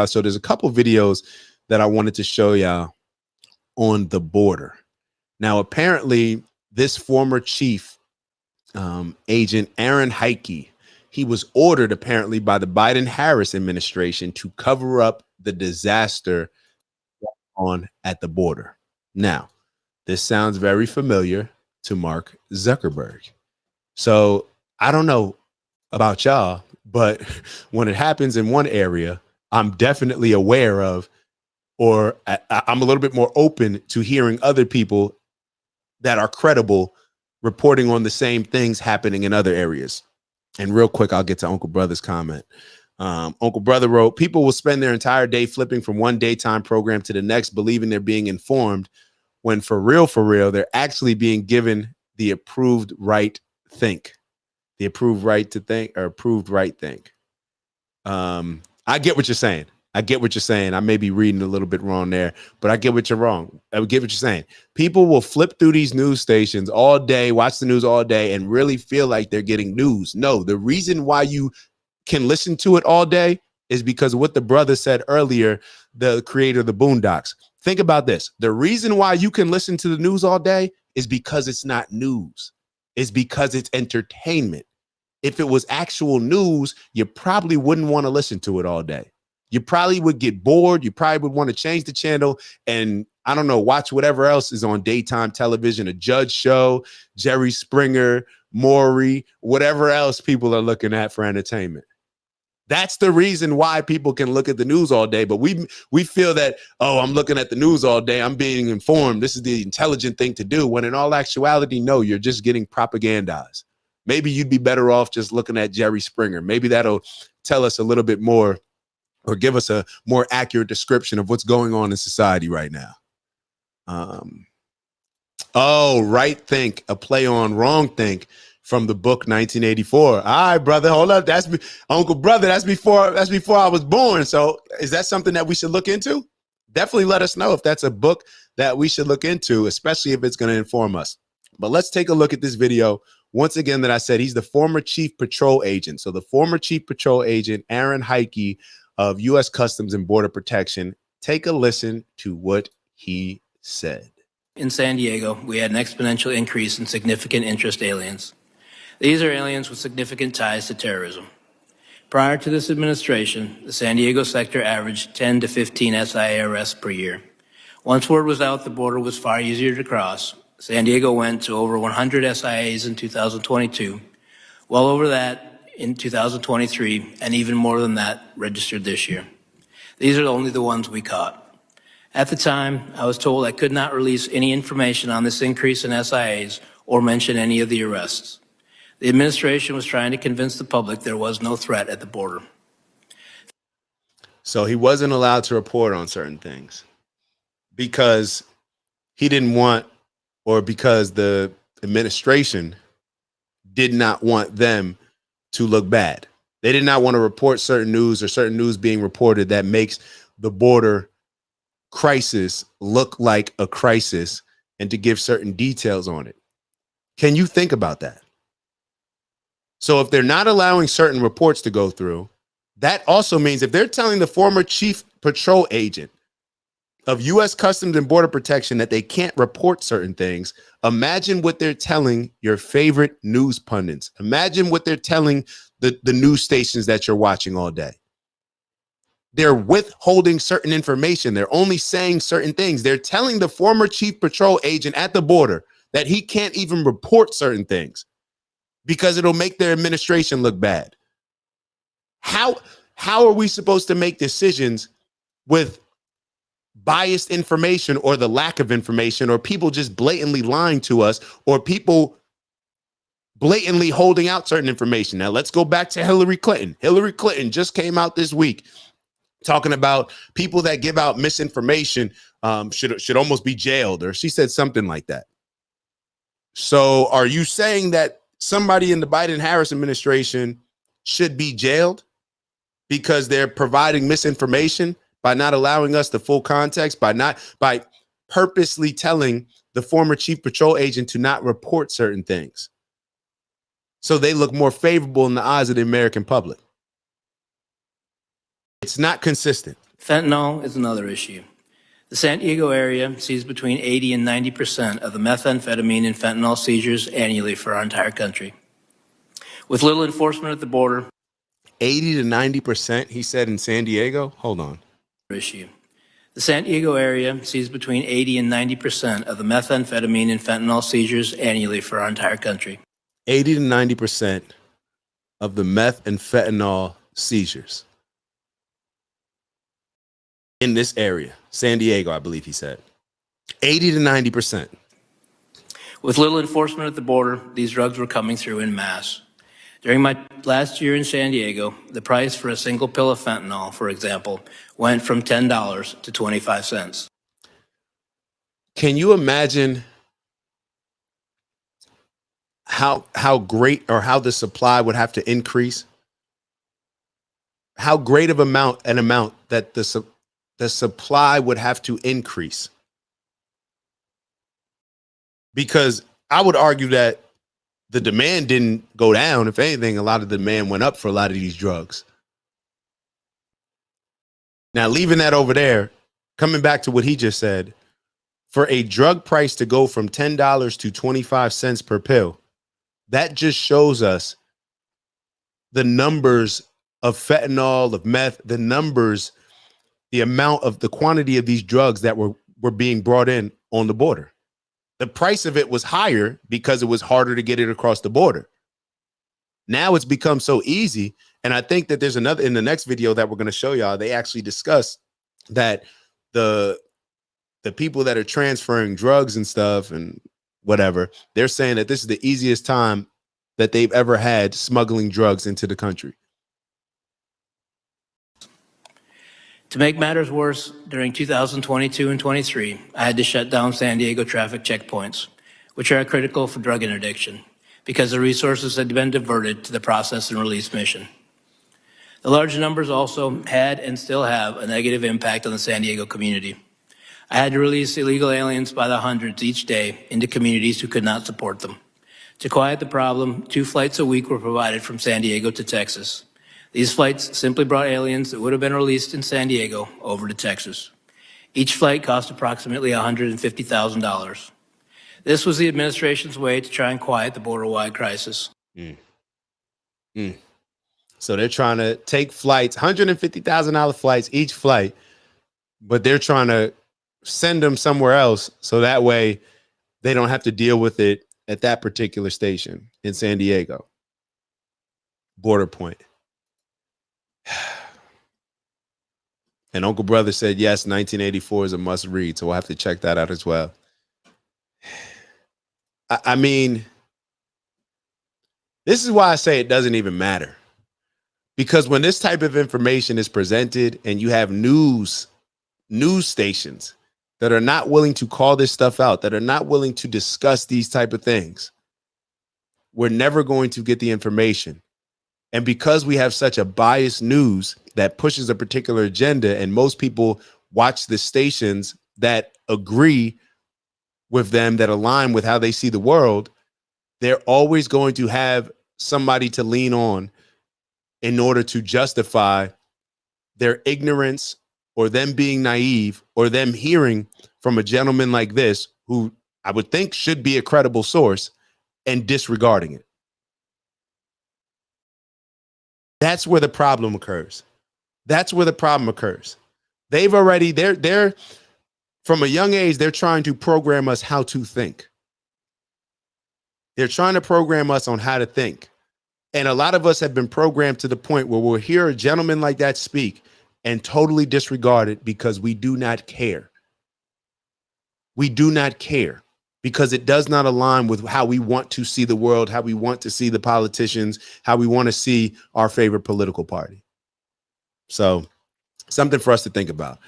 So there's a couple videos that I wanted to show y'all on the border. Now, apparently, this former chief agent, Aaron Heike, he was ordered apparently by the Biden-Harris administration to cover up the disaster on at the border. Now, this sounds very familiar to Mark Zuckerberg. So I don't know about y'all, but when it happens in one area, I'm definitely aware of, or I'm a little bit more open to hearing other people that are credible reporting on the same things happening in other areas. And real quick, I'll get to Uncle Brother's comment. Uncle Brother wrote, people will spend their entire day flipping from one daytime program to the next, believing they're being informed, when for real, they're actually being given the approved right think. The approved right to think, or approved right think. I get what you're saying. I get what you're saying. I may be reading a little bit wrong there, but I get what you're wrong. I get what you're saying. People will flip through these news stations all day, watch the news all day, and really feel like they're getting news. No, the reason why you can listen to it all day is because of what the brother said earlier, the creator of the Boondocks. Think about this. The reason why you can listen to the news all day is because it's not news. It's because it's entertainment. If it was actual news, you probably wouldn't want to listen to it all day. You probably would get bored. You probably would want to change the channel and, I don't know, watch whatever else is on daytime television, a Judge show, Jerry Springer, Maury, whatever else people are looking at for entertainment. That's the reason why people can look at the news all day. But we feel that, oh, I'm looking at the news all day, I'm being informed, this is the intelligent thing to do, when in all actuality, no, you're just getting propagandized. Maybe you'd be better off just looking at Jerry Springer. Maybe that'll tell us a little bit more, or give us a more accurate description of what's going on in society right now. Oh, right think, a play on wrong think from the book 1984. All right, brother, hold up. That's Uncle Brother. That's before I was born. So is that something that we should look into? Definitely let us know if that's a book that we should look into, especially if it's going to inform us. But let's take a look at this video. Once again, that I said, he's the former chief patrol agent. So the former chief patrol agent, Aaron Heike of U.S. Customs and Border Protection. Take a listen to what he said. In San Diego, we had an exponential increase in significant interest aliens. These are aliens with significant ties to terrorism. Prior to this administration, the San Diego sector averaged 10 to 15 SIA arrests per year. Once word was out the border was far easier to cross, San Diego went to over 100 SIAs in 2022, well over that in 2023, and even more than that registered this year. These are only the ones we caught. At the time, I was told I could not release any information on this increase in SIAs or mention any of the arrests. The administration was trying to convince the public there was no threat at the border. So he wasn't allowed to report on certain things because he didn't want, or because the administration did not want them to look bad. They did not want to report certain news, or certain news being reported that makes the border crisis look like a crisis, and to give certain details on it. Can you think about that? So if they're not allowing certain reports to go through, that also means if they're telling the former chief patrol agent of U.S. Customs and Border Protection that they can't report certain things, imagine what they're telling your favorite news pundits. Imagine what they're telling the news stations that you're watching all day. They're withholding certain information. They're only saying certain things. They're telling the former chief patrol agent at the border that he can't even report certain things because it'll make their administration look bad. How are we supposed to make decisions with biased information, or the lack of information, or people just blatantly lying to us, or people blatantly holding out certain information? Now let's go back to Hillary Clinton. Hillary Clinton just came out this week talking about people that give out misinformation should almost be jailed, or she said something like that. So are you saying that somebody in the Biden-Harris administration should be jailed because they're providing misinformation, by not allowing us the full context, by purposely telling the former chief patrol agent to not report certain things so they look more favorable in the eyes of the American public? It's not consistent. Fentanyl is another issue. The San Diego area sees between 80 and 90% of the methamphetamine and fentanyl seizures annually for our entire country. With little enforcement at the border, 80 to 90%, he said, in San Diego? Hold on. Issue. The San Diego area sees between 80 and 90% of the methamphetamine and fentanyl seizures annually for our entire country. 80 to 90% of the meth and fentanyl seizures in this area, San Diego, I believe he said. 80 to 90%. With little enforcement at the border, these drugs were coming through en masse. During my last year in San Diego, the price for a single pill of fentanyl, for example, went from $10 to 25 cents. Can you imagine how great, or how the supply would have to increase? How great of an amount that the supply would have to increase? Because I would argue that the demand didn't go down. If anything, a lot of the demand went up for a lot of these drugs. Now, leaving that over there, coming back to what he just said, for a drug price to go from $10 to 25 cents per pill, that just shows us the numbers of fentanyl, of meth, the numbers, the amount of the quantity of these drugs that were being brought in on the border. The price of it was higher because it was harder to get it across the border. Now it's become so easy. And I think that there's another, in the next video that we're going to show y'all, they actually discuss that the people that are transferring drugs and stuff and whatever, they're saying that this is the easiest time that they've ever had smuggling drugs into the country. To make matters worse, during 2022 and 23, I had to shut down San Diego traffic checkpoints, which are critical for drug interdiction, because the resources had been diverted to the process and release mission. The large numbers also had and still have a negative impact on the San Diego community. I had to release illegal aliens by the hundreds each day into communities who could not support them. To quiet the problem, 2 flights a week were provided from San Diego to Texas. These flights simply brought aliens that would have been released in San Diego over to Texas. Each flight cost approximately $150,000. This was the administration's way to try and quiet the border-wide crisis. So they're trying to take flights, $150,000 flights each flight, but they're trying to send them somewhere else so that way they don't have to deal with it at that particular station in San Diego. Border point. And Uncle Brother said, yes, 1984 is a must read. So we'll have to check that out as well. I mean, this is why I say it doesn't even matter. Because when this type of information is presented and you have news stations that are not willing to call this stuff out, that are not willing to discuss these type of things, we're never going to get the information. And because we have such a biased news that pushes a particular agenda, and most people watch the stations that agree with them, that align with how they see the world, they're always going to have somebody to lean on in order to justify their ignorance, or them being naive, or them hearing from a gentleman like this, who I would think should be a credible source, and disregarding it. That's where the problem occurs. That's where the problem occurs. They've already, they're from a young age, they're trying to program us how to think. They're trying to program us on how to think. And a lot of us have been programmed to the point where we'll hear a gentleman like that speak and totally disregard it because we do not care. We do not care because it does not align with how we want to see the world, how we want to see the politicians, how we want to see our favorite political party. So something for us to think about.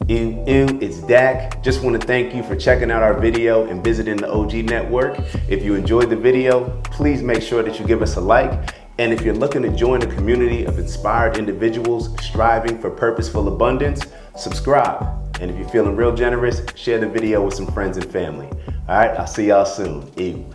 It's Dak. Just want to thank you for checking out our video and visiting the OG Network. If you enjoyed the video, please make sure that you give us a like. And if you're looking to join a community of inspired individuals striving for purposeful abundance, subscribe. And if you're feeling real generous, share the video with some friends and family. All right, I'll see y'all soon. Ew.